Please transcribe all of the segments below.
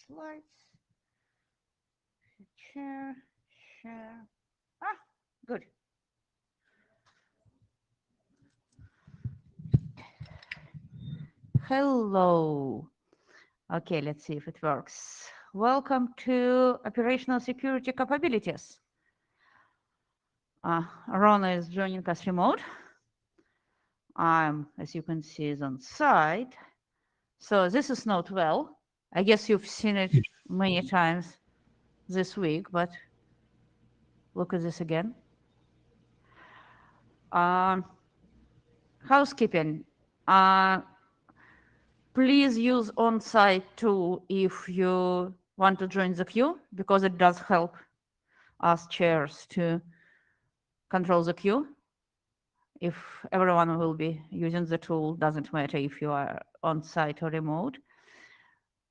slides. Share, share. Ah, good. Hello. Okay, let's see if it works. Welcome to Operational Security Capabilities. Rona is joining us remote. I'm, as you can see, is on site. So this is not well. I guess you've seen it many times this week, but look at this again. Housekeeping. Please use on-site tool if you want to join the queue, because it does help us chairs to control the queue. If everyone will be using the tool, doesn't matter if you are on-site or remote.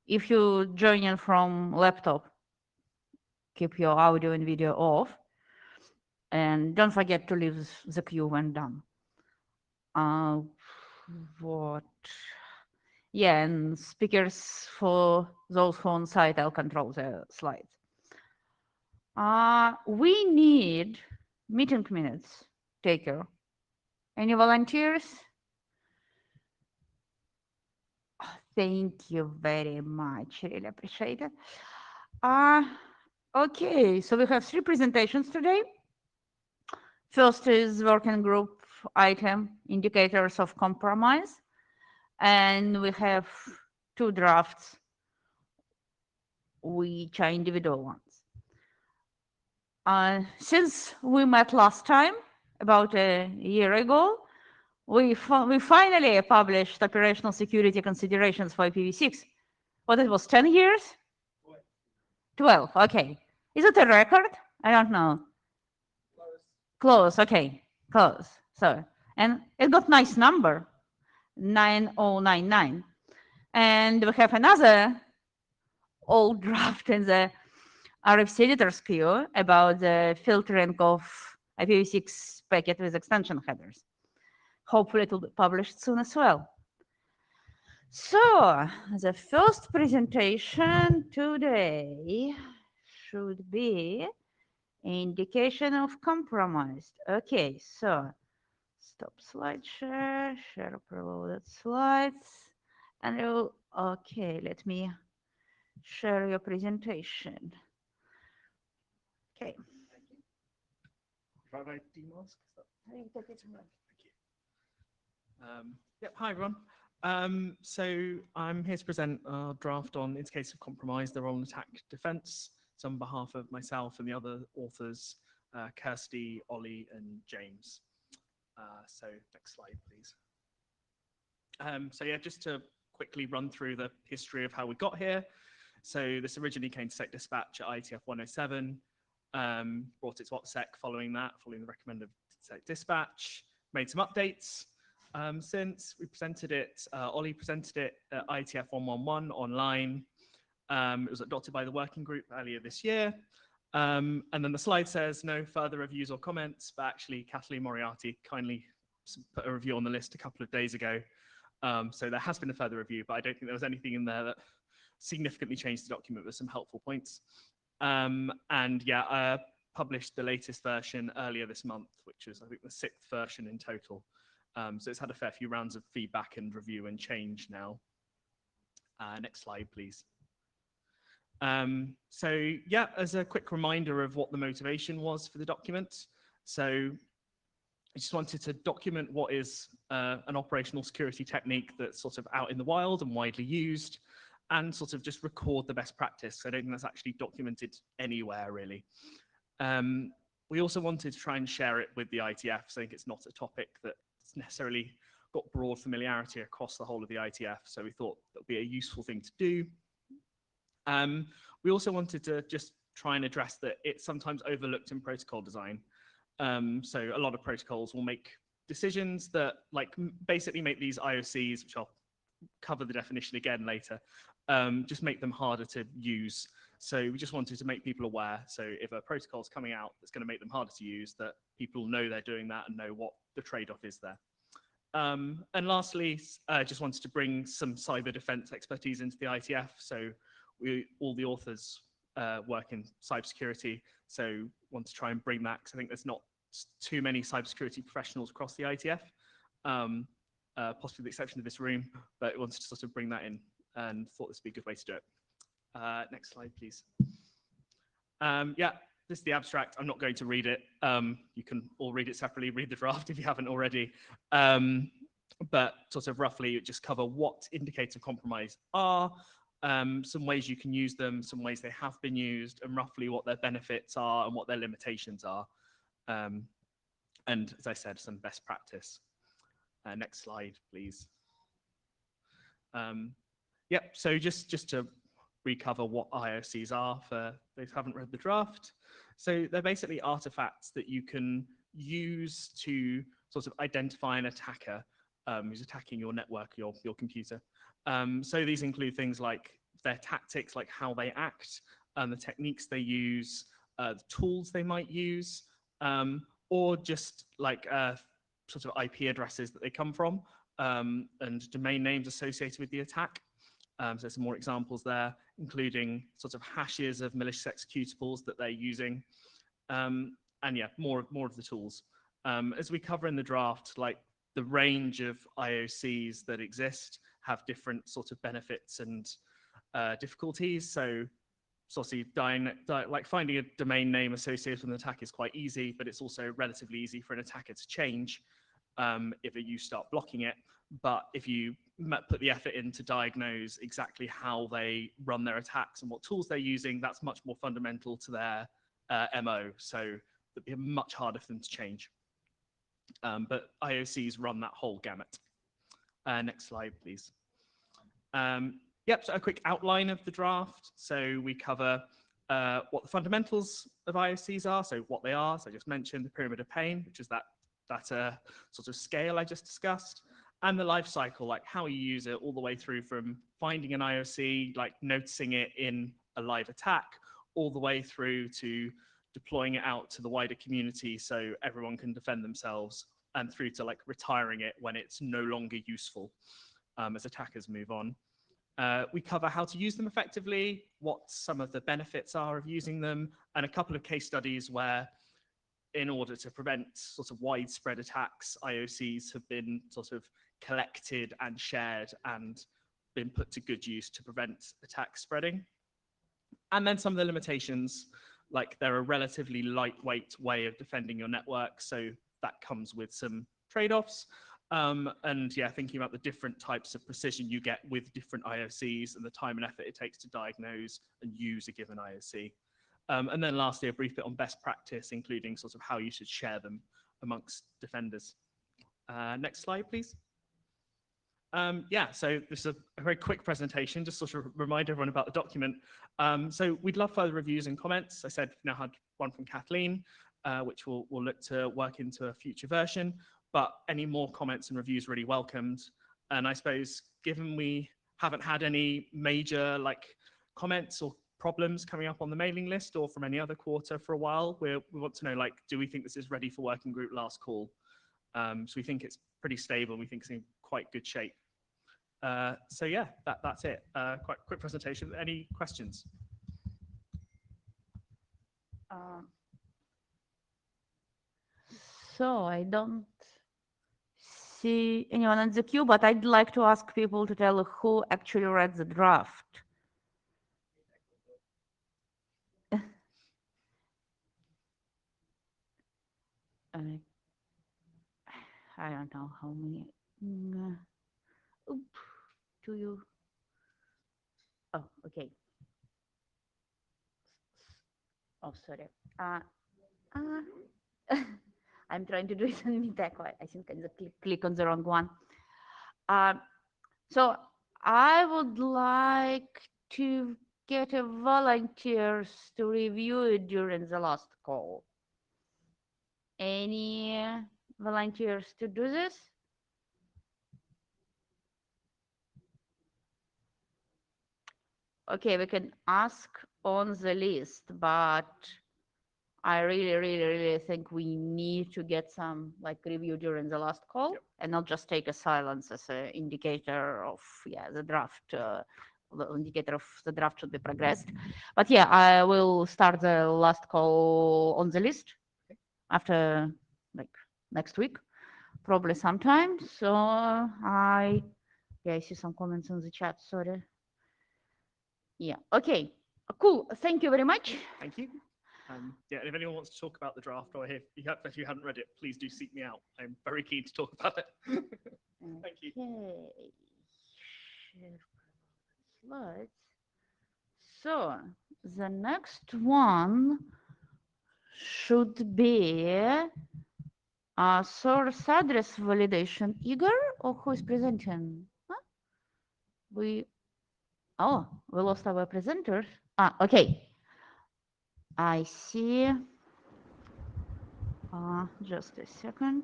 If you join in from laptop, keep your audio and video off. And don't forget to leave the queue when done. What? Yeah, and speakers for those who are on site, I'll control the slides. We need meeting minutes taker. Any volunteers? Thank you very much. Really appreciate it. Okay, so we have 3 presentations today. First is working group item, indicators of compromise. And we have 2 drafts, which are individual ones. Since we met last time, about a year ago, we finally published operational security considerations for IPv6. What, it was 10 years? 12, okay. Is it a record? I don't know. Close, okay, close. So, and it got nice number, 9099. And we have another old draft in the RFC editor's queue about the filtering of IPv6 packet with extension headers. Hopefully it will be published soon as well. So the first presentation today should be indication of compromise. Okay, so stop slide share, share preloaded slides, and okay, let me share your presentation. Okay. If I demask, Yep, hi everyone. So I'm here to present our draft on its case of compromise, the role in attack defense. So on behalf of myself and the other authors, Kirsty, Ollie, and James. So next slide, please. So yeah, just to quickly run through the history of how we got here. So this originally came to Sec Dispatch at IETF 107, brought it to Opsec following that, following the recommended Sec Dispatch, made some updates. Since we presented it, Ollie presented it at IETF 111 online. It was adopted by the working group earlier this year. And then the slide says no further reviews or comments, but actually Kathleen Moriarty kindly put a review on the list a couple of days ago. So there has been a further review, but I don't think there was anything in there that significantly changed the document with some helpful points. And yeah, I published the latest version earlier this month, which is I think the 6th version in total. So it's had a fair few rounds of feedback and review and change now. Next slide, please. So yeah, as a quick reminder of what the motivation was for the document. So I just wanted to document what is an operational security technique that's sort of out in the wild and widely used, and sort of just record the best practice. I don't think that's actually documented anywhere really. We also wanted to try and share it with the IETF. So I think it's not a topic that's necessarily got broad familiarity across the whole of the IETF. So we thought that would be a useful thing to do. We also wanted to just try and address that it's sometimes overlooked in protocol design. So a lot of protocols will make decisions that basically make these IOCs, which I'll cover the definition again later, just make them harder to use. So we just wanted to make people aware. So if a protocol is coming out that's going to make them harder to use, that people know they're doing that and know what the trade-off is there. And lastly, I just wanted to bring some cyber defense expertise into the IETF. So all the authors work in cybersecurity, so want to try and bring that, because I think there's not too many cybersecurity professionals across the IETF, possibly with the exception of this room, but wanted to sort of bring that in and thought this would be a good way to do it. Next slide, please. Yeah, this is the abstract. I'm not going to read it. You can all read it separately, read the draft if you haven't already. But sort of roughly just cover what indicators of compromise are, some ways you can use them, some ways they have been used, and roughly what their benefits are and what their limitations are. And as I said, some best practice. Next slide, please. Yep, so just to recover what IOCs are for those who haven't read the draft. So they're basically artifacts that you can use to sort of identify an attacker who's attacking your network, your computer. So these include things like their tactics, like how they act, the techniques they use, the tools they might use, or just like sort of IP addresses that they come from, and domain names associated with the attack. So some more examples there, including sort of hashes of malicious executables that they're using. And yeah, more of the tools. As we cover in the draft, like the range of IOCs that exist have different sort of benefits and difficulties. So obviously like finding a domain name associated with an attack is quite easy, but it's also relatively easy for an attacker to change if you start blocking it. But if you put the effort in to diagnose exactly how they run their attacks and what tools they're using, that's much more fundamental to their MO. So it'd be much harder for them to change. But IOCs run that whole gamut. Next slide, please. Yep, so a quick outline of the draft. So we cover what the fundamentals of IOCs are, so what they are. So I just mentioned the pyramid of pain, which is that sort of scale I just discussed, and the life cycle, like how you use it all the way through from finding an IOC, like noticing it in a live attack, all the way through to deploying it out to the wider community so everyone can defend themselves, and through to like retiring it when it's no longer useful as attackers move on. We cover how to use them effectively, what some of the benefits are of using them, and a couple of case studies where, in order to prevent sort of widespread attacks, IOCs have been sort of collected and shared and been put to good use to prevent attacks spreading. And then some of the limitations, like they're a relatively lightweight way of defending your network, so that comes with some trade-offs. And yeah, thinking about the different types of precision you get with different IOCs and the time and effort it takes to diagnose and use a given IOC. And then lastly, a brief bit on best practice, including sort of how you should share them amongst defenders. Next slide, please. Yeah, so this is a very quick presentation, just sort of remind everyone about the document. So we'd love further reviews and comments. I said we now had one from Kathleen, which we'll look to work into a future version, but any more comments and reviews really welcomed. And I suppose given we haven't had any major like comments or problems coming up on the mailing list or from any other quarter for a while, we want to know, like, do we think this is ready for working group last call? So we think it's pretty stable. We think it's in quite good shape. So yeah, that's it. Quite quick presentation. Any questions? So I don't see anyone in the queue, but I'd like to ask people to tell who actually read the draft. I don't know how many. Do you? Oh, okay. Oh, sorry. I'm trying to do it on Meetup. I think I click on the wrong one. So I would like to get volunteers to review it during the last call. Any volunteers to do this? Okay, we can ask on the list, but I really think we need to get some like review during the last call, and not just take a silence as an indicator of the draft the indicator of the draft should be progressed. But yeah, I will start the last call on the list after like next week, probably sometime. So I see some comments in the chat. Sorry. Yeah. Okay. Cool. Thank you very much. Thank you. Yeah, and if anyone wants to talk about the draft or if you haven't read it, please do seek me out. I'm very keen to talk about it. Thank you. Okay. Share slides. So the next one should be source address validation. Igor, or who is presenting? Huh? We lost our presenters. Okay. I see. Just a second.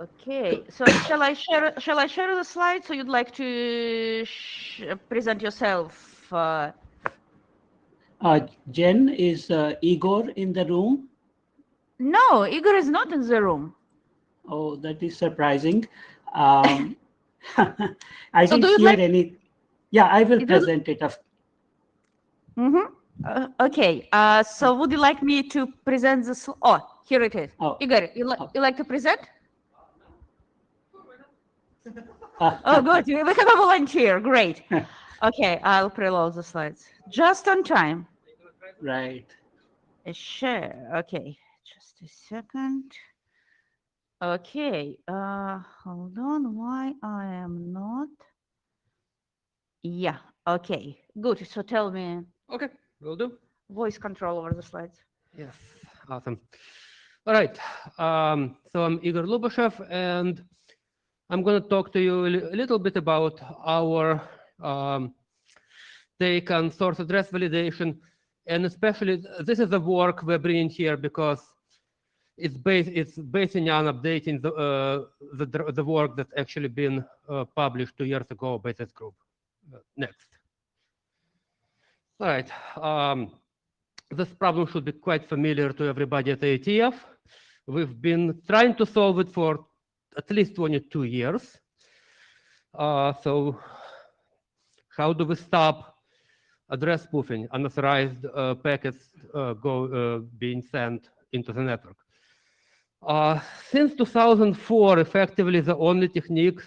Okay, so shall I share the slides, or you'd like to present yourself? Jen, is Igor in the room? No, Igor is not in the room. Oh, that is surprising. I So didn't do you hear like? any. Yeah, I will You do- present it. Okay. So would you like me to present this? Oh, here it is. Oh. Igor, you like to present? Oh, good. We have a volunteer. Great. Okay, I'll preload the slides just on time. Right. Share. Okay, just a second. Okay. Hold on. Why I am not? Yeah. Okay. Good. So tell me. Okay, will do. Voice control over the slides. Yes, awesome. All right, so I'm Igor Lubashev, and I'm going to talk to you a little bit about our take on source address validation, and especially this is the work we're bringing here because it's basing on updating the work that's actually been published 2 years ago by this group. Next. All right. This problem should be quite familiar to everybody at IETF. We've been trying to solve it for at least 22 years. So how do we stop address spoofing, unauthorized packets being sent into the network? Since 2004, effectively the only technique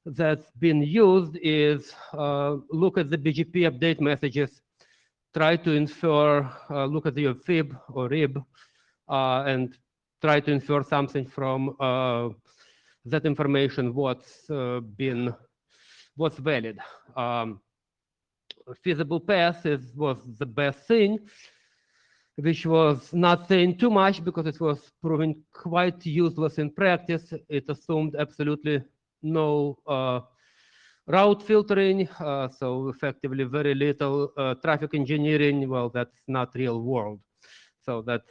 that's been used is look at the BGP update messages, try to infer, look at your fib or rib, and try to infer something from that information, what's valid. Feasible path was the best thing, which was not saying too much because it was proving quite useless in practice. It assumed absolutely no route filtering, so effectively very little traffic engineering. Well, that's not real world. So that's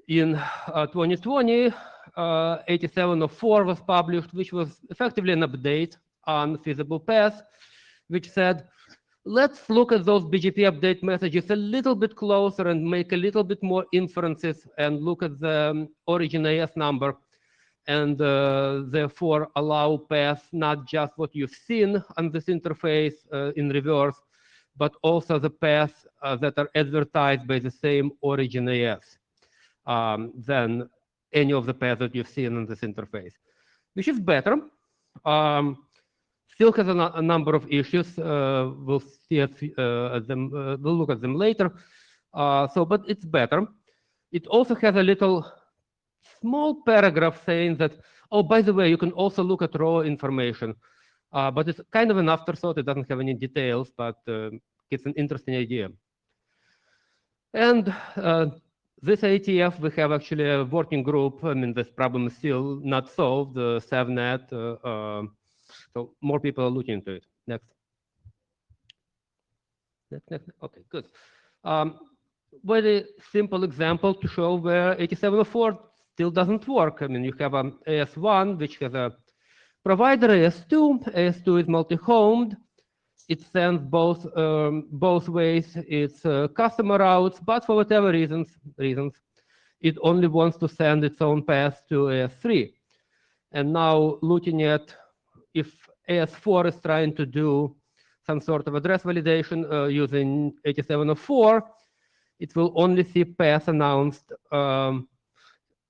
in 2020, 8704 was published, which was effectively an update on feasible path, which said, let's look at those BGP update messages a little bit closer and make a little bit more inferences and look at the origin AS number and therefore allow path not just what you've seen on this interface in reverse, but also the paths that are advertised by the same origin AS than any of the paths that you've seen in this interface, which is better. Still has a number of issues. We'll see them. We'll look at them later. But it's better. It also has a little small paragraph saying that, oh, by the way, you can also look at raw information. But it's kind of an afterthought. It doesn't have any details, but it's an interesting idea. And this IETF, we have actually a working group. I mean, this problem is still not solved, SavNet. So more people are looking into it. Next. Next. Okay, good. Very simple example to show where 8704 still doesn't work. I mean, you have an AS1, which has a provider AS2. AS2 is multi-homed. It sends both ways. It's customer routes, but for whatever reasons, it only wants to send its own path to AS3. And now looking at if AS4 is trying to do some sort of address validation using 8704, it will only see path announced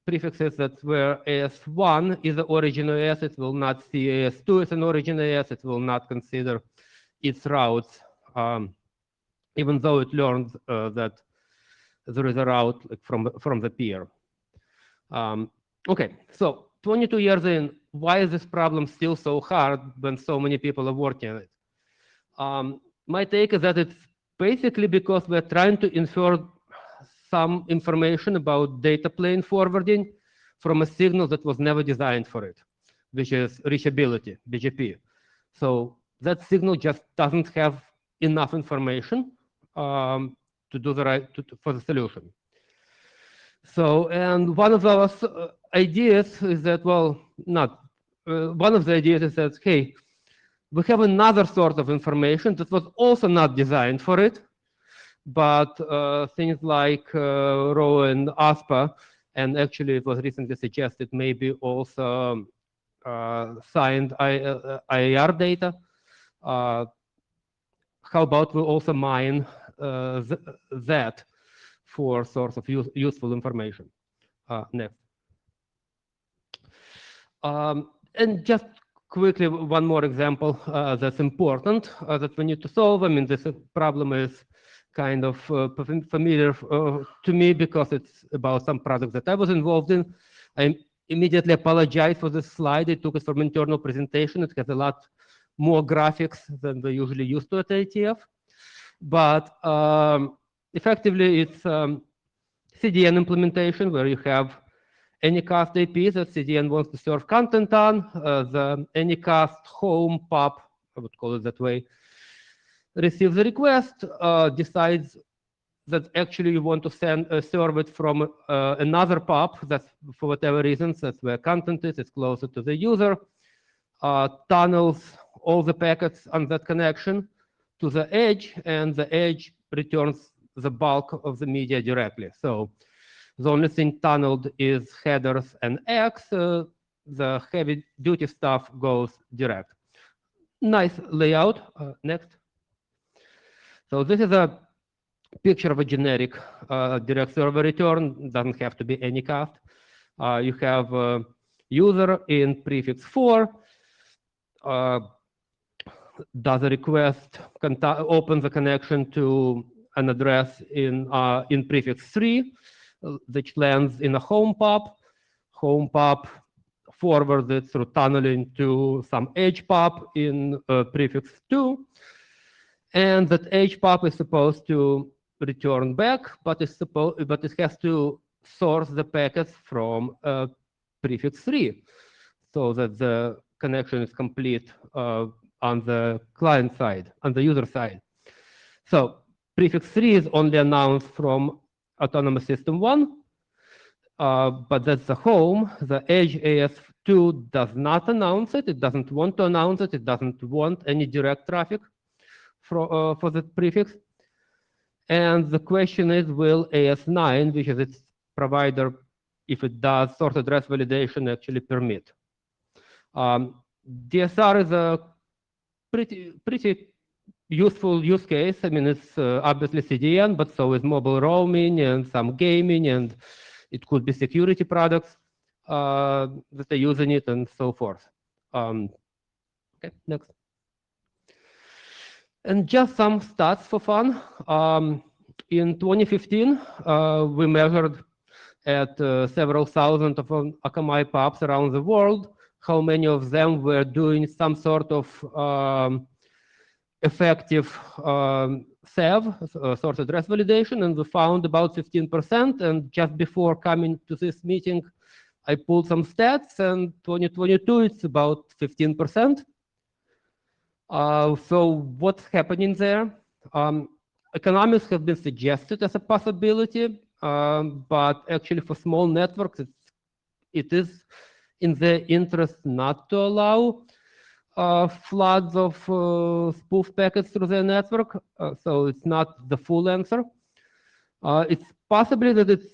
prefixes that where AS1 is the origin AS. It will not see AS2 as an origin AS. It will not consider its routes, even though it learns that there is a route like from the peer. Okay, so 22 years in, why is this problem still so hard when so many people are working on it? My take is that it's basically because we're trying to infer some information about data plane forwarding from a signal that was never designed for it, which is reachability, BGP. So that signal just doesn't have enough information to do the right for the solution. So, and one of our ideas is that, well, not one of the ideas is that, hey, we have another sort of information that was also not designed for it, but things like RAW and ASPA, and actually it was recently suggested maybe also signed IAR data. How about we also mine that for source of useful information? Next. And just quickly, one more example that's important that we need to solve. I mean, this problem is kind of familiar to me because it's about some project that I was involved in. I immediately apologize for this slide. I took it from internal presentation. It has a lot more graphics than we usually used to at IETF. But effectively, it's CDN implementation where you have Anycast IP that CDN wants to serve content on. The Anycast home pub, I would call it that way, receives a request, decides that actually you want to serve it from another pub that, for whatever reasons, that's where content is, it's closer to the user, tunnels all the packets on that connection to the edge, and the edge returns the bulk of the media directly. So the only thing tunneled is headers and X. The heavy duty stuff goes direct. Nice layout. Next. So this is a picture of a generic direct server return. Doesn't have to be Anycast. You have a user in prefix 4, does a request, opens the connection to an address in prefix 3, which lands in a home pub. Home pub forwards it through tunneling to some edge pub in prefix 2. And that edge pub is supposed to return back, but it has to source the packets from prefix 3 so that the connection is complete on the client side, on the user side. So prefix 3 is only announced from Autonomous System 1, but that's the home. The edge AS2 does not announce it. It doesn't want to announce it. It doesn't want any direct traffic for the prefix. And the question is, will AS9, which is its provider, if it does source address validation, actually permit? DSR is a pretty useful use case. I mean, it's obviously CDN, but so is mobile roaming and some gaming, and it could be security products that are using it and so forth. Okay, next. And just some stats for fun. In 2015, we measured at several thousand of Akamai pubs around the world how many of them were doing some sort of effective SAV, source address validation, and we found about 15%. And just before coming to this meeting, I pulled some stats, and 2022, it's about 15%. So what's happening there? Economics have been suggested as a possibility, but actually for small networks, it is in their interest not to allow floods of spoof packets through their network. So it's not the full answer. It's possibly that it's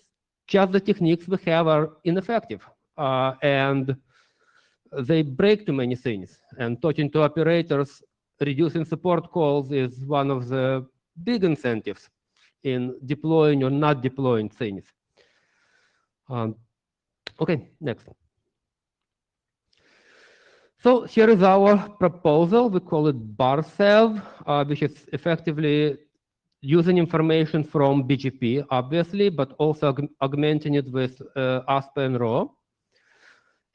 just the techniques we have are ineffective, and they break too many things. And talking to operators, reducing support calls is one of the big incentives in deploying or not deploying things. Okay, next. So here is our proposal. We call it BARSEV, which is effectively using information from BGP, obviously, but also augmenting it with ASPA and RAW.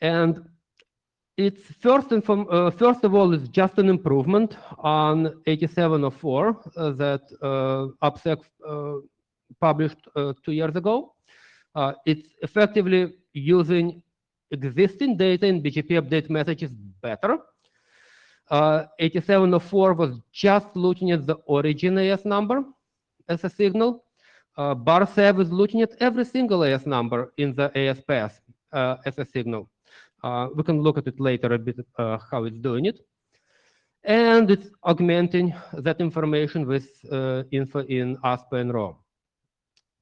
And it's first of all, it's just an improvement on 8704 that Opsec published 2 years ago. It's effectively using existing data in BGP update messages better. 8704 was just looking at the origin AS number as a signal. BARSEV is looking at every single AS number in the AS path as a signal. We can look at it later a bit how it's doing it. And it's augmenting that information with info in ASPA and RAW.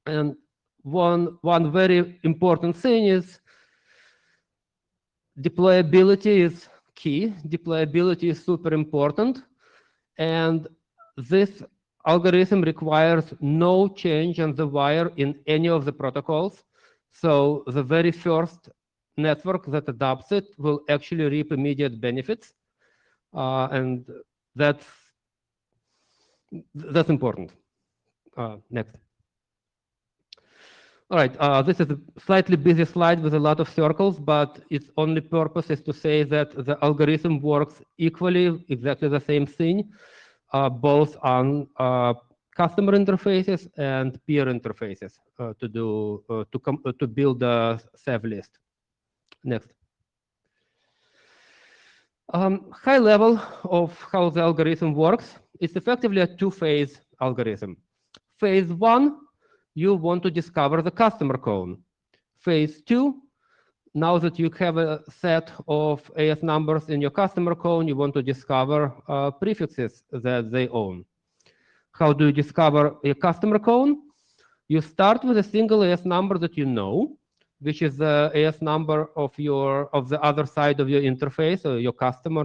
And one very important thing is deployability is key. Deployability is super important. And this algorithm requires no change on the wire in any of the protocols. So the very first network that adopts it will actually reap immediate benefits. And that's important. Next. All right, this is a slightly busy slide with a lot of circles, but its only purpose is to say that the algorithm works equally, exactly the same thing, both on customer interfaces and peer interfaces to build a SEV list. Next. High level of how the algorithm works. It's effectively a two-phase algorithm. Phase one, you want to discover the customer cone. Phase two, now that you have a set of AS numbers in your customer cone, you want to discover prefixes that they own. How do you discover a customer cone? You start with a single AS number that you know, which is the AS number of the other side of your interface, or your customer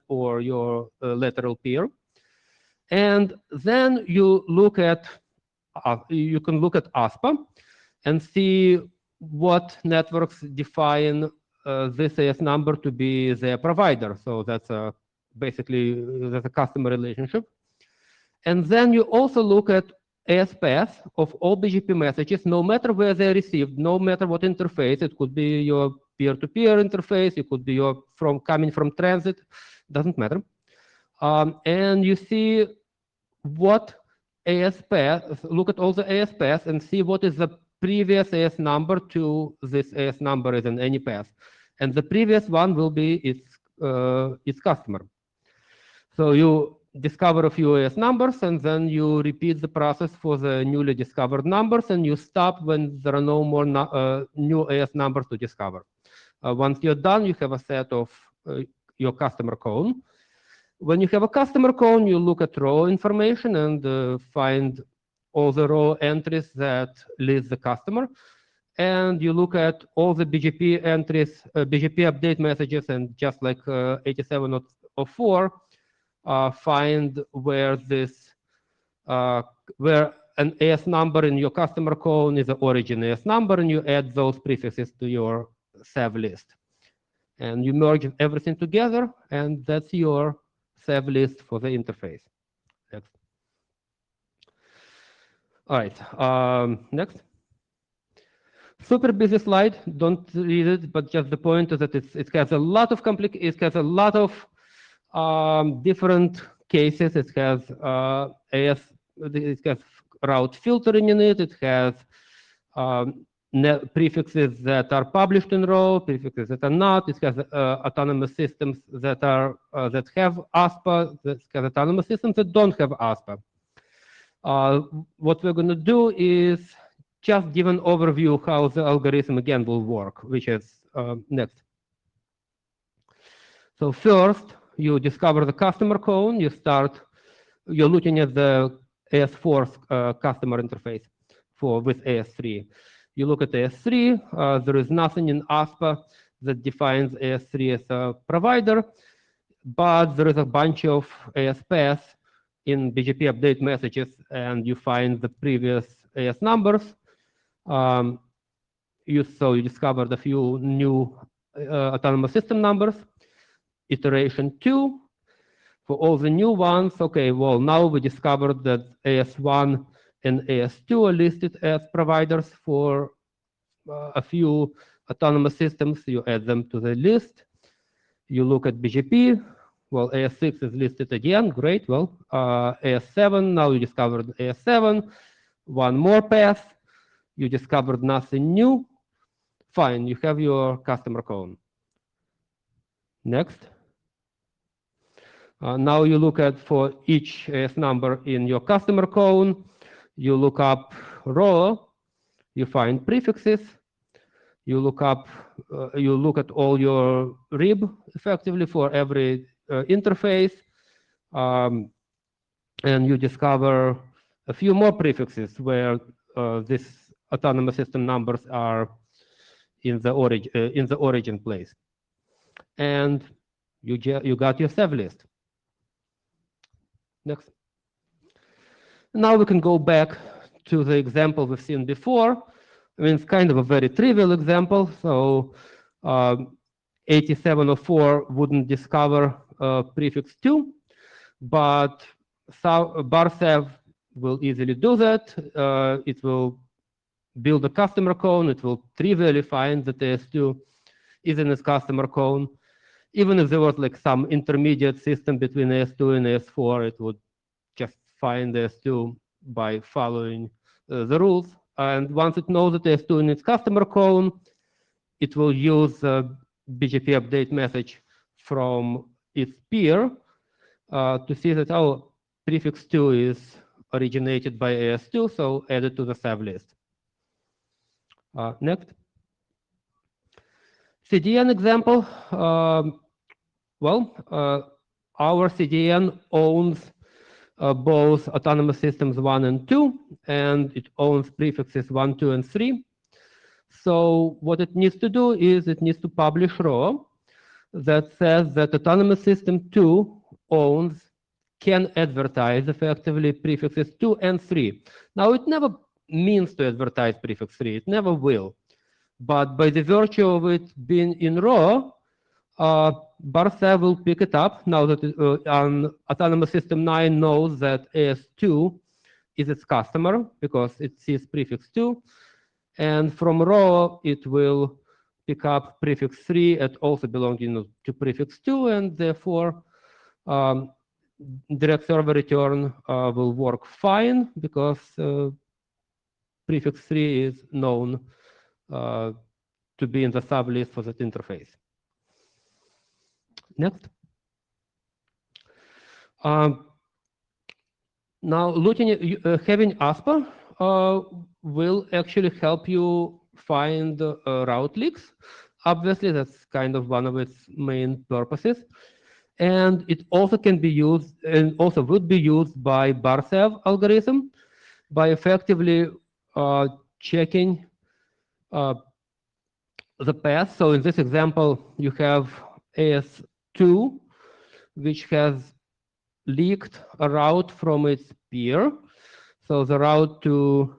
or your lateral peer. And then you look at you can look at ASPA and see what networks define this AS number to be their provider. So that's basically that's a customer relationship. And then you also look at AS path of all BGP messages, no matter where they're received, no matter what interface. It could be your peer-to-peer interface, it could be your coming from transit, doesn't matter. And you see what AS path, look at all the AS paths and see what is the previous AS number to this AS number is in any path. And the previous one will be its customer. So you discover a few AS numbers and then you repeat the process for the newly discovered numbers and you stop when there are no more new AS numbers to discover. Once you're done, you have a set of your customer cone. When you have a customer cone, you look at raw information and find all the raw entries that list the customer. And you look at all the BGP entries, BGP update messages, and just like 8704, find where an AS number in your customer cone is the origin AS number, and you add those prefixes to your SEV list. And you merge everything together, and that's your SEV list for the interface. Next. All right, next. Super busy slide. Don't read it, but just the point is that it has a lot of different cases. It has it has route filtering in it. It has prefixes that are published in RAW, prefixes that are not. It has autonomous systems that have ASPA. It has autonomous systems that don't have ASPA. What we're going to do is just give an overview how the algorithm again will work, which is next. So first, you discover the customer cone. You're looking at the AS4 customer interface with AS3. You look at AS3, there is nothing in ASPA that defines AS3 as a provider, but there is a bunch of AS paths in BGP update messages, and you find the previous AS numbers. You discovered a few new autonomous system numbers. Iteration 2, for all the new ones, okay, well, now we discovered that AS1 and AS2 are listed as providers for a few autonomous systems. You add them to the list. You look at BGP. Well, AS6 is listed again. Great. Well, AS7, now you discovered AS7. One more path. You discovered nothing new. Fine, you have your customer cone. Next. Now you look at for each AS number in your customer cone, you look up row, you find prefixes, you look at all your RIB effectively for every interface, and you discover a few more prefixes where these autonomous system numbers are in the origin place, and you got your SEV list. Next. Now we can go back to the example we've seen before. I mean, it's kind of a very trivial example. So 8704 wouldn't discover prefix 2, but BarSev will easily do that. It will build a customer cone. It will trivially find that AS2 is in its customer cone. Even if there was like some intermediate system between AS2 and AS4, it would just find AS2 by following the rules. And once it knows that AS2 in its customer cone, it will use a BGP update message from its peer to see that, oh, prefix 2 is originated by AS2, so add it to the SEV list. Next. CDN example. Our CDN owns both autonomous systems 1 and 2, and it owns prefixes 1, 2, and 3. So what it needs to do is it needs to publish row that says that autonomous system 2 can advertise effectively prefixes 2 and 3. Now it never means to advertise prefix 3, it never will. But by the virtue of it being in row, BarSev will pick it up now that autonomous system 9 knows that AS2 is its customer because it sees prefix 2. And from row, it will pick up prefix 3 at also belonging to prefix 2, and therefore direct server return will work fine because prefix 3 is known to be in the sublist for that interface. Next. Now, looking at having ASPA will actually help you find route leaks. Obviously, that's kind of one of its main purposes. And it also can be used, and also would be used by BarSev algorithm by effectively checking the path. So in this example, you have AS2, which has leaked a route from its peer. So the route to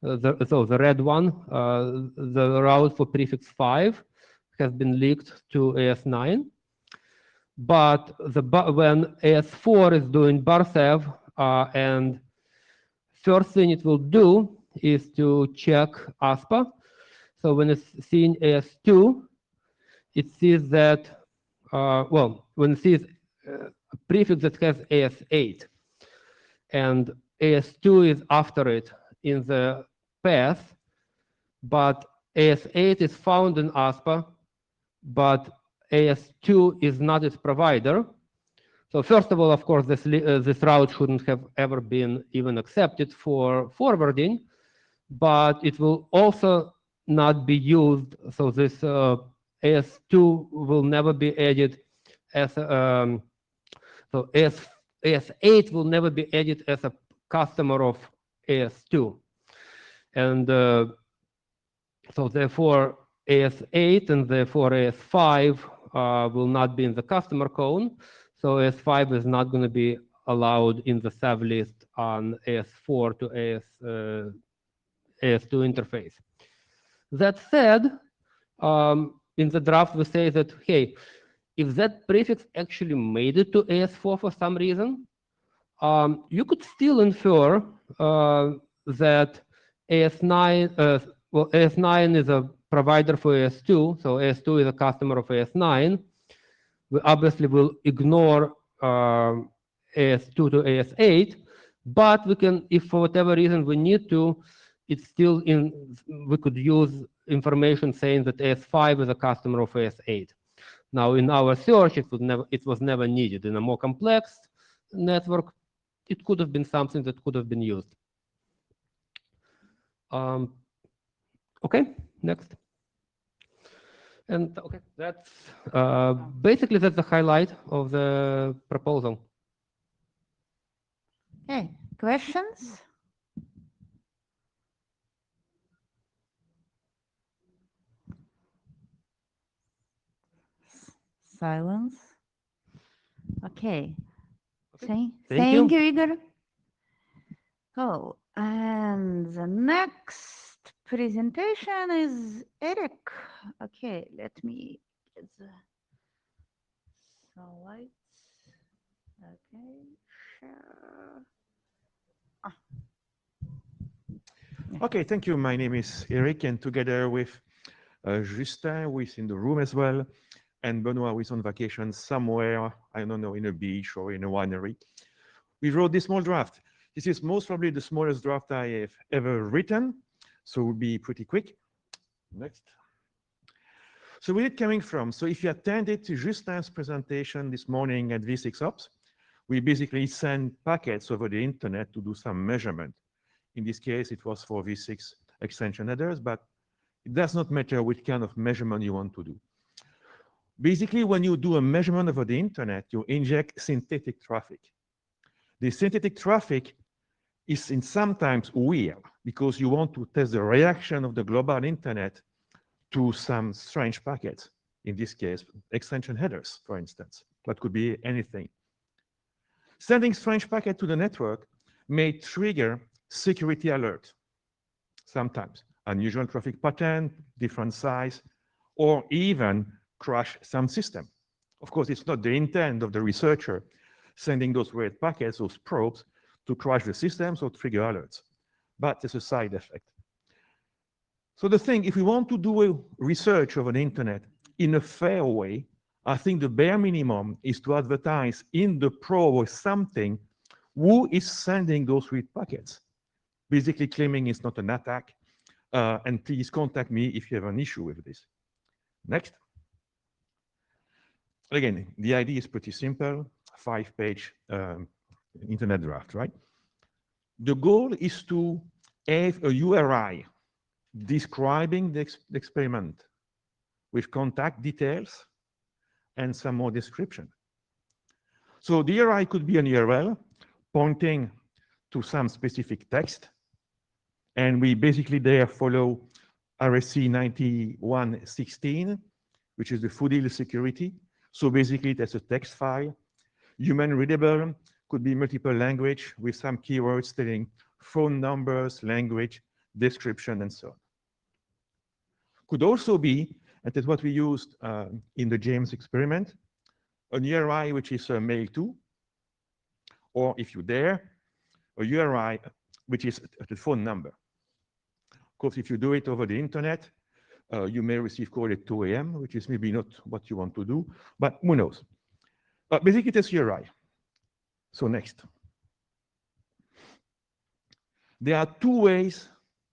the red one, the route for prefix 5 has been leaked to AS9. But when AS4 is doing BarSev, and first thing it will do is to check ASPA. So when it's seeing AS2, it sees that, when it sees a prefix that has AS8, and AS2 is after it in the path, but AS8 is found in ASPA, but AS2 is not its provider. So first of all, of course, this route shouldn't have ever been even accepted for forwarding, but it will also not be used. So this AS2 will never be added as so AS8 will never be added as a customer of AS2. And So therefore, AS8 and therefore AS5 will not be in the customer cone. So AS5 is not going to be allowed in the SAV list on AS4 to AS2 interface. That said, in the draft, we say that, hey, if that prefix actually made it to AS4 for some reason, you could still infer that AS9, well, AS9 is a provider for AS2, so AS2 is a customer of AS9. We obviously will ignore AS2 to AS8, but we can, if for whatever reason we need to, it's still in, we could use information saying that AS5 is a customer of AS8. Now, in our search, it was never needed. In a more complex network, it could have been something that could have been used. Okay, next. And okay, that's basically that's the highlight of the proposal. Okay, questions? Silence. Okay. Thank Thank you. you, Igor. Oh, and the next presentation is Eric. Okay, let me get the slides. Okay, share. Okay, thank you. My name is Eric, and together with Justin, who is in the room as well, and Benoit, who is on vacation somewhere, I don't know, in a beach or in a winery, we wrote this small draft. This is most probably the smallest draft I have ever written, so we'll be pretty quick. Next. So where it coming from? So if you attended to Justin's presentation this morning at V6 Ops, we basically send packets over the internet to do some measurement. In this case, it was for V6 extension headers, but it does not matter which kind of measurement you want to do. Basically, when you do a measurement over the internet, you inject synthetic traffic. The synthetic traffic is sometimes weird because you want to test the reaction of the global internet to some strange packets. In this case, extension headers, for instance. That could be anything. Sending strange packet to the network may trigger security alert. Sometimes unusual traffic pattern, different size, or even crash some system. Of course, it's not the intent of the researcher sending those weird packets, those probes, to crash the systems or trigger alerts, but it's a side effect. So the thing, if we want to do a research over the internet in a fair way, I think the bare minimum is to advertise in the probe or something who is sending those weird packets, basically claiming it's not an attack, and please contact me if you have an issue with this. Next. Again, the idea is pretty simple, 5-page internet draft, right? The goal is to have a URI describing the experiment with contact details and some more description. So the URI could be an URL pointing to some specific text, and we basically there follow RSC 9116, which is the FUDIL security. So basically, that's a text file. Human readable, could be multiple language with some keywords telling phone numbers, language, description, and so on. Could also be, and that's what we used in the James experiment, an URI which is a mail to, or if you dare, a URI which is the phone number. Of course, if you do it over the internet, you may receive call at 2 a.m., which is maybe not what you want to do, but who knows? But basically, it's URI. So next. There are two ways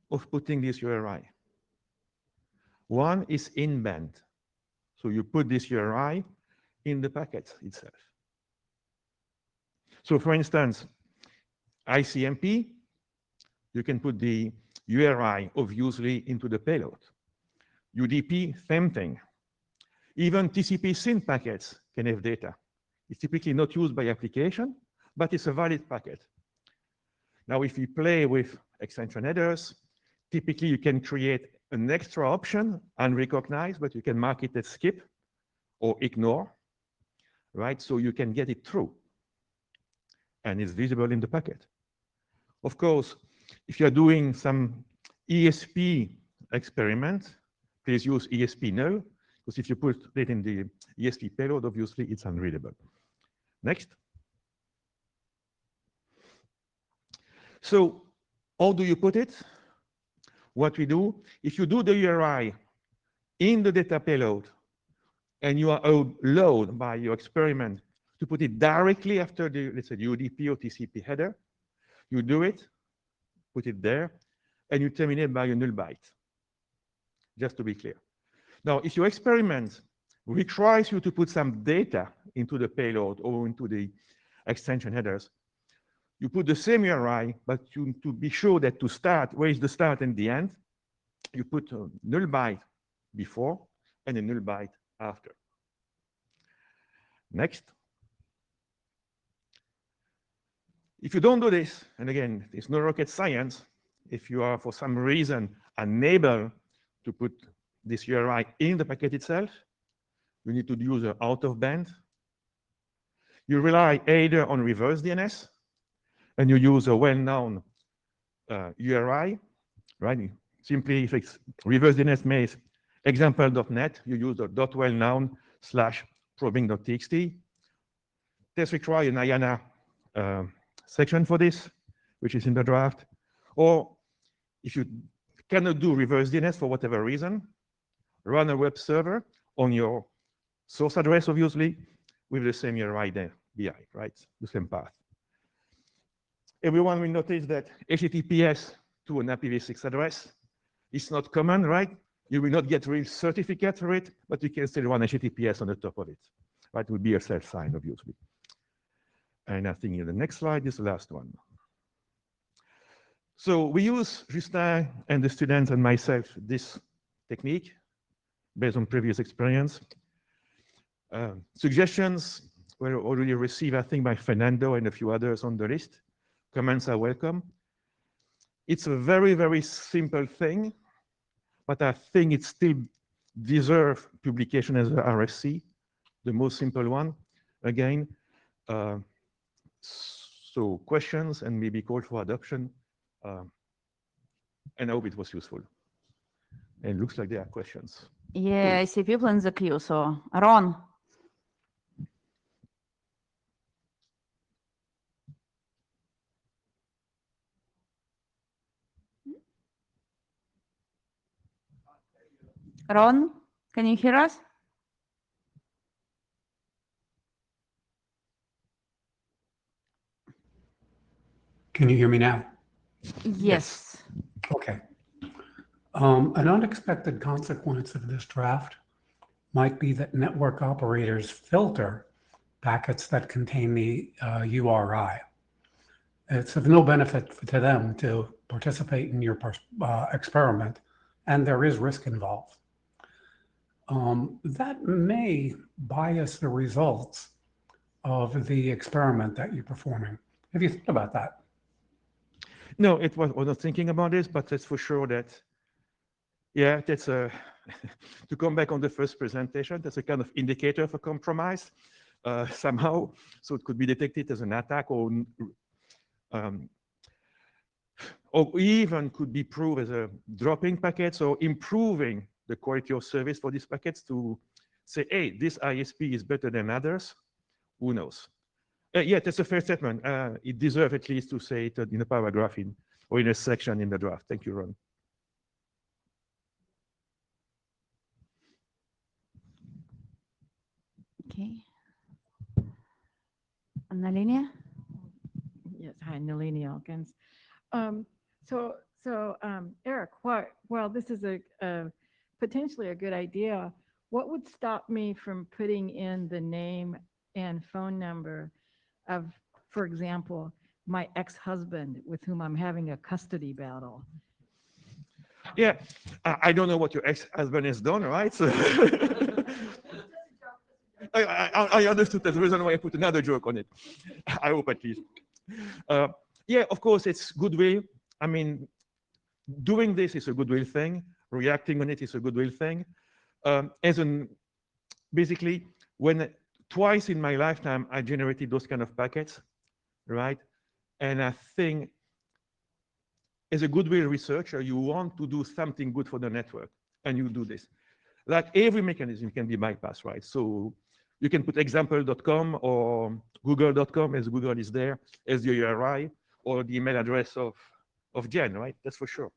of putting this URI. One is in-band. So you put this URI in the packet itself. So for instance, ICMP, you can put the URI obviously into the payload. UDP, same thing. Even TCP SYN packets can have data. It's typically not used by application, but it's a valid packet. Now, if you play with extension headers, typically you can create an extra option, unrecognized, but you can mark it as skip or ignore, right? So you can get it through, and it's visible in the packet. Of course, if you're doing some ESP experiment, please use ESP null, because if you put it in the ESP payload, obviously it's unreadable. Next. So how do you put it? What we do, if you do the URI in the data payload, and you are allowed by your experiment to put it directly after the, let's say, UDP or TCP header, you do it, put it there, and you terminate by a null byte, just to be clear. Now, if your experiment requires you to put some data into the payload or into the extension headers, you put the same URI, but to be sure that to start, where is the start and the end, you put a null byte before and a null byte after. Next. If you don't do this, and again, it's no rocket science, if you are for some reason unable to put this URI in the packet itself, you need to use an out of band. You rely either on reverse DNS, and you use a well-known URI, right? Simply, if it's reverse DNS makes example.net, you use a .wellknown/probing.txt. This requires an IANA section for this, which is in the draft. Or if you cannot do reverse DNS for whatever reason, run a web server on your source address, obviously, with the same URI there, BI, right? The same path. Everyone will notice that HTTPS to an IPv6 address is not common, right? You will not get real certificate for it, but you can still run HTTPS on the top of it. Right? It would be a self-sign, obviously. And I think in the next slide is the last one. So we use, Justin and the students and myself, this technique based on previous experience. Suggestions were already received, I think, by Fernando and a few others on the list. Comments are welcome. It's a very, very simple thing, but I think it still deserves publication as a RFC, the most simple one. Again, so questions and maybe call for adoption. And I hope it was useful. And it looks like there are questions. Yeah, I see people in the queue. So, Ron. Ron, can you hear us? Can you hear me now? Yes. Okay. An unexpected consequence of this draft might be that network operators filter packets that contain the URI. It's of no benefit to them to participate in your experiment, and there is risk involved. That may bias the results of the experiment that you're performing. Have you thought about that? No, I was not thinking about this, but it's for sure that, yeah, that's a, to come back on the first presentation, that's a kind of indicator for compromise somehow. So it could be detected as an attack or even could be proved as a dropping packets or improving the quality of service for these packets to say, hey, this ISP is better than others. Who knows? Yeah, that's a fair statement. It deserves at least to say it in a paragraph or in a section in the draft. Thank you, Ron. Okay. Annalena? Yes, hi, Nalini Elkins. Eric, well, this is a potentially a good idea. What would stop me from putting in the name and phone number of, for example, my ex-husband with whom I'm having a custody battle? Yeah, I don't know what your ex-husband has done, right? So I understood that the reason why I put another joke on it. I hope at least. Yeah, of course, it's goodwill. I mean, doing this is a goodwill thing. reacting on it is a goodwill thing. Basically, when twice in my lifetime I generated those kind of packets, right? And I think as a goodwill researcher, you want to do something good for the network, and you do this. Like every mechanism can be bypassed, right? So you can put example.com or google.com, as Google is there, as the URI, or the email address of Jen, right? That's for sure.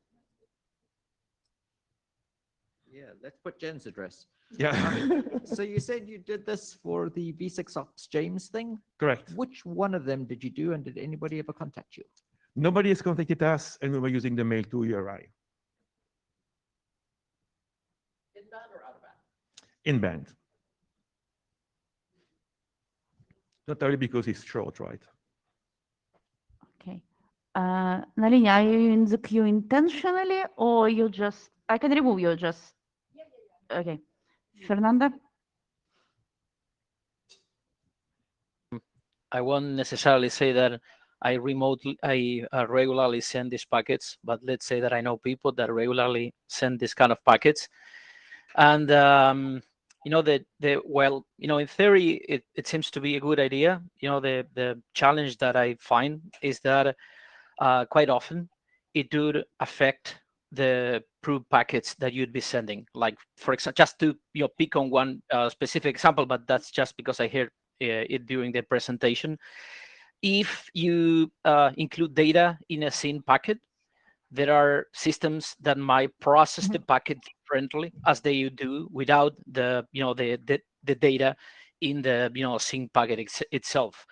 Yeah, let's put Jen's address. Yeah. So you said you did this for the V6 James thing? Correct. Which one of them did you do, and did anybody ever contact you? Nobody has contacted us, and we were using the mail to URI. Inbound or out of band? In-band. Not only because it's short, right? Okay. Nalini, are you in the queue intentionally or you just, I can remove you just. Okay. Fernanda? I won't necessarily say that I regularly send these packets, but let's say that I know people that regularly send this kind of packets. And, you know, well, you know, in theory, it seems to be a good idea. You know, the challenge that I find is that quite often it would affect the proof packets that you'd be sending. Like, for example, just to pick on one specific example, but that's just because I heard it during the presentation. If you include data in a scene packet, there are systems that might process the packet differently as they do without the the data in the scene packet itself.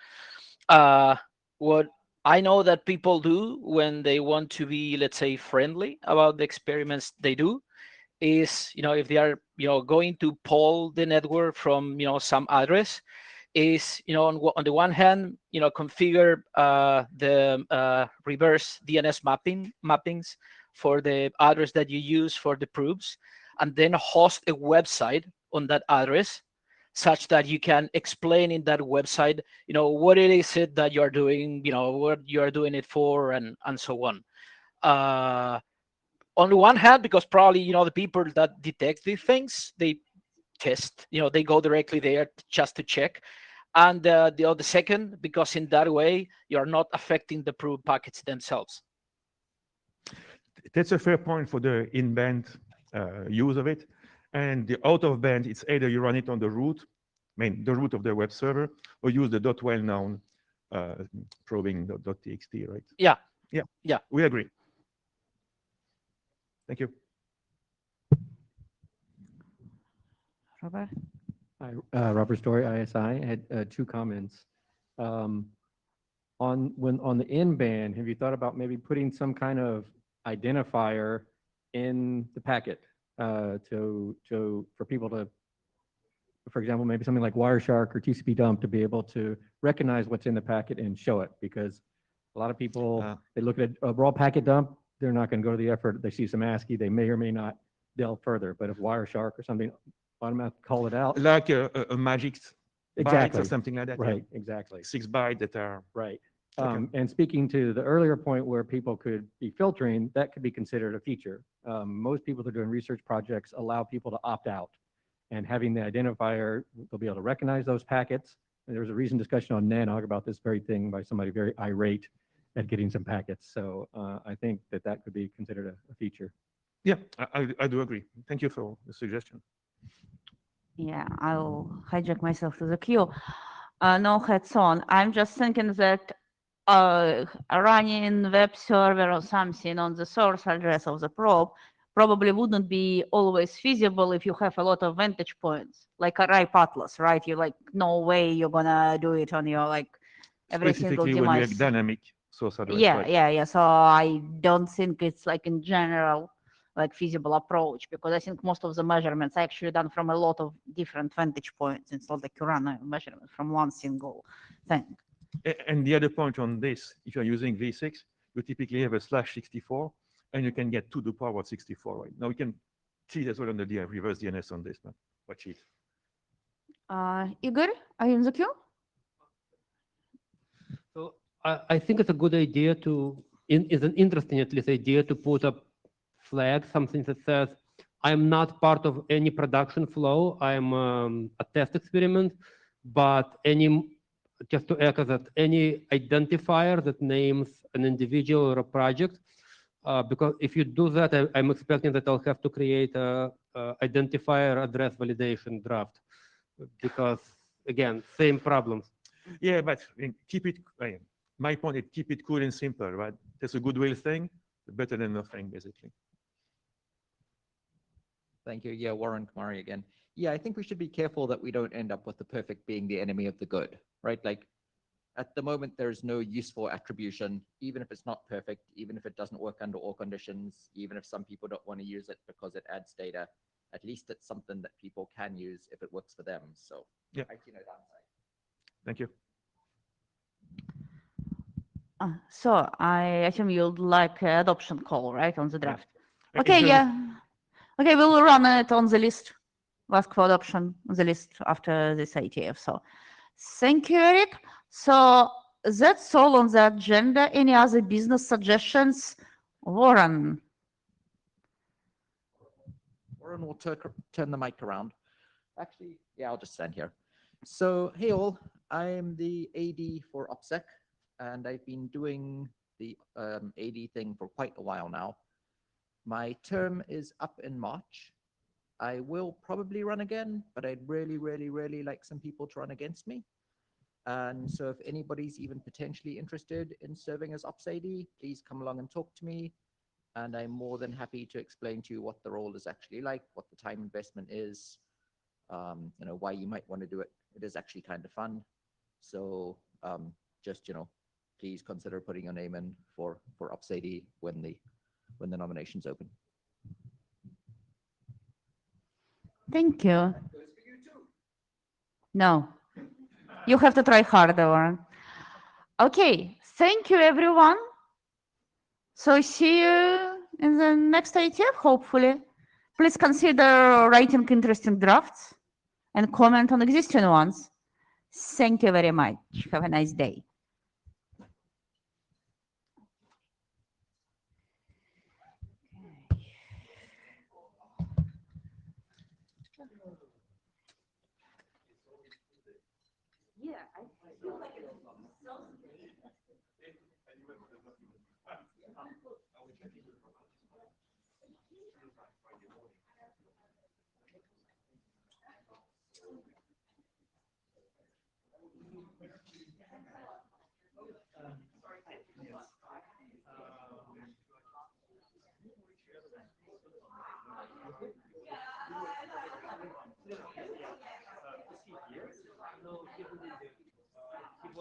What I know that people do when they want to be, let's say, friendly about the experiments they do is, if they are, going to poll the network from, some address, is, on the one hand, configure the reverse DNS mappings for the address that you use for the proofs, and then host a website on that address such that you can explain in that website, what it is that you're doing, what you're doing it for, and so on. On the one hand, because probably, the people that detect these things, they test, they go directly there just to check. And the second, because in that way, you're not affecting the proof packets themselves. That's a fair point for the in-band use of it. And the out-of-band, it's either you run it on the root, the root of the web server, or use the .well-known probing.txt, right? Yeah. Yeah. Yeah. We agree. Thank you. Robert? Hi, Robert Story, ISI. I had two comments. On the in-band, have you thought about maybe putting some kind of identifier in the packet for people to, for example, maybe something like Wireshark or TCP dump, to be able to recognize what's in the packet and show it? Because a lot of people, they look at a raw packet dump, they're not going to go to the effort. They see some ASCII, they may or may not delve further. But if Wireshark or something automatically call it out, like a magic bytes or something like that. Right, yeah. exactly. 6 bytes that are Right. Okay. And speaking to the earlier point where people could be filtering, that could be considered a feature. Most people that are doing research projects allow people to opt out, and having the identifier, they'll be able to recognize those packets. And there was a recent discussion on NANOG about this very thing by somebody very irate at getting some packets. So I think that could be considered a feature. Yeah, I do agree. Thank you for the suggestion. Yeah, I'll hijack myself to the queue. No hats on. I'm just thinking that running web server or something on the source address of the probe probably wouldn't be always feasible if you have a lot of vantage points, like a RIPE Atlas, right? You like, no way you're gonna do it on your every single Specifically when you device. have dynamic source address. Yeah, right? yeah. So I don't think it's in general feasible approach, because I think most of the measurements are actually done from a lot of different vantage points. It's not like you run a measurement from one single thing. And the other point on this, if you're using V6, you typically have a /64, and you can get to the power of 64. Right now, we can see as well on the reverse DNS on this, but watch it. Igor, are you in the queue? So I think it's a good idea it's an interesting, at least, idea to put up flag, something that says I'm not part of any production flow. I'm a test experiment, but just to echo that, any identifier that names an individual or a project, because if you do that, I'm expecting that I'll have to create a identifier address validation draft, because again, same problems. Yeah, but keep it, my point is keep it cool and simple, right? That's a goodwill thing, better than nothing, basically. Thank you. Yeah, Warren Kumari again. Yeah, I think we should be careful that we don't end up with the perfect being the enemy of the good, right? Like at the moment, there's no useful attribution, even if it's not perfect, even if it doesn't work under all conditions, even if some people don't want to use it because it adds data, at least it's something that people can use if it works for them. So yeah, I see no downside. Thank you. So I assume you'd like adoption call, right, on the draft? Yeah. Okay, yeah. Okay, we'll run it on the list. Ask for adoption on the list after this IETF. So thank you, Eric. So that's all on the agenda. Any other business suggestions? Warren. Warren will turn the mic around. Actually, yeah, I'll just stand here. So, hey all, I'm the AD for Opsec, and I've been doing the AD thing for quite a while now. My term is up in March. I will probably run again, but I'd really, really, really like some people to run against me. And so if anybody's even potentially interested in serving as Ops AD, please come along and talk to me. And I'm more than happy to explain to you what the role is actually like, what the time investment is, why you might want to do it. It is actually kind of fun. So just, please consider putting your name in for Ops AD when the nomination's open. Thank you. No, you have to try harder, Warren. Okay, thank you, everyone. So see you in the next IETF, hopefully. Please consider writing interesting drafts and comment on existing ones. Thank you very much. Have a nice day. Yeah, I feel like it's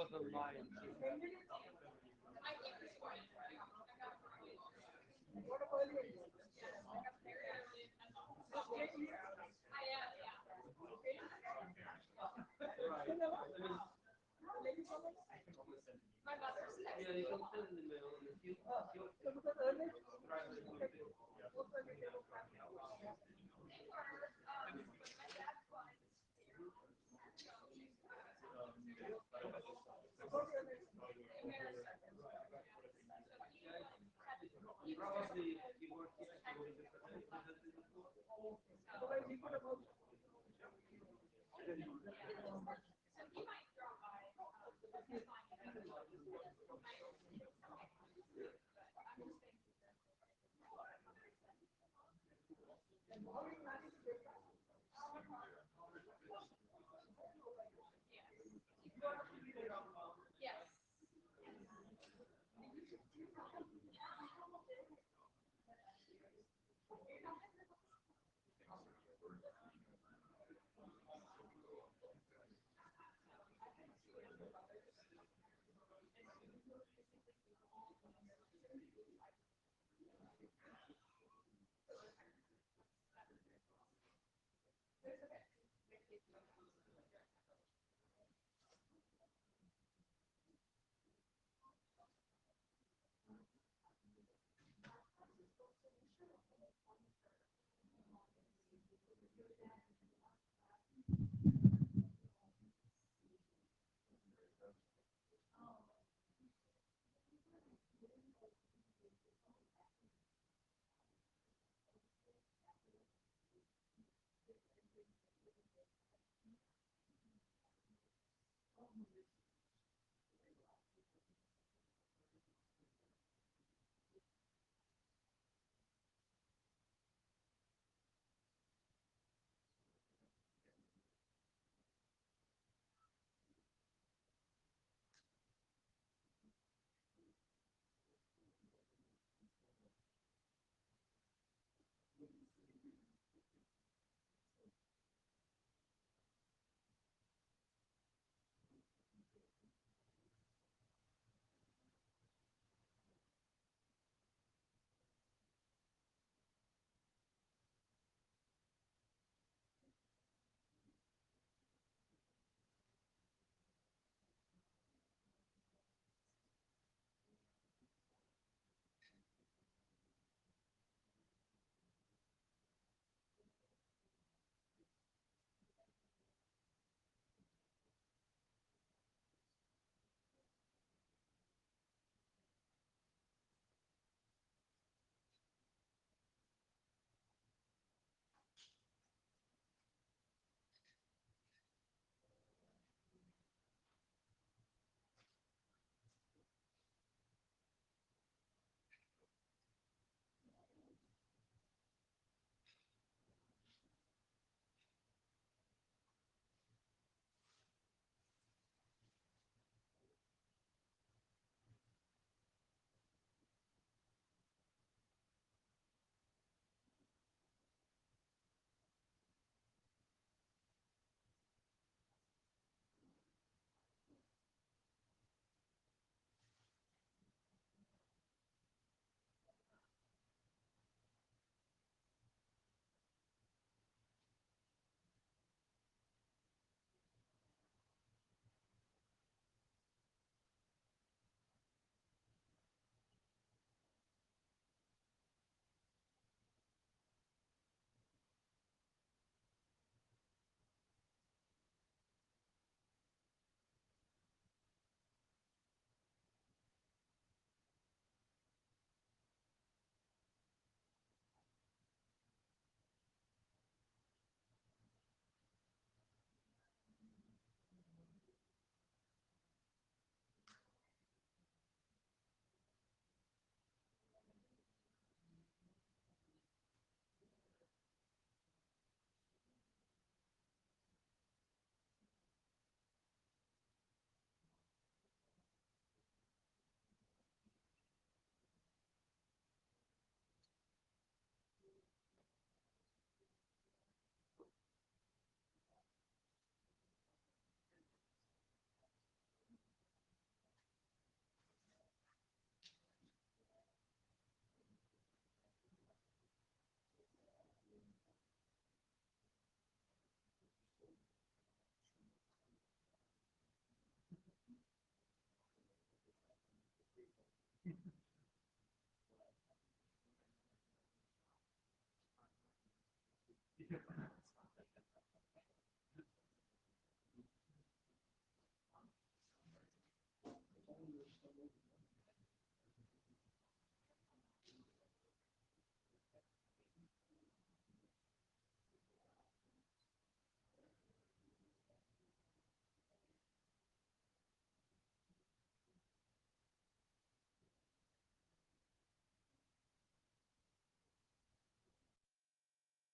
so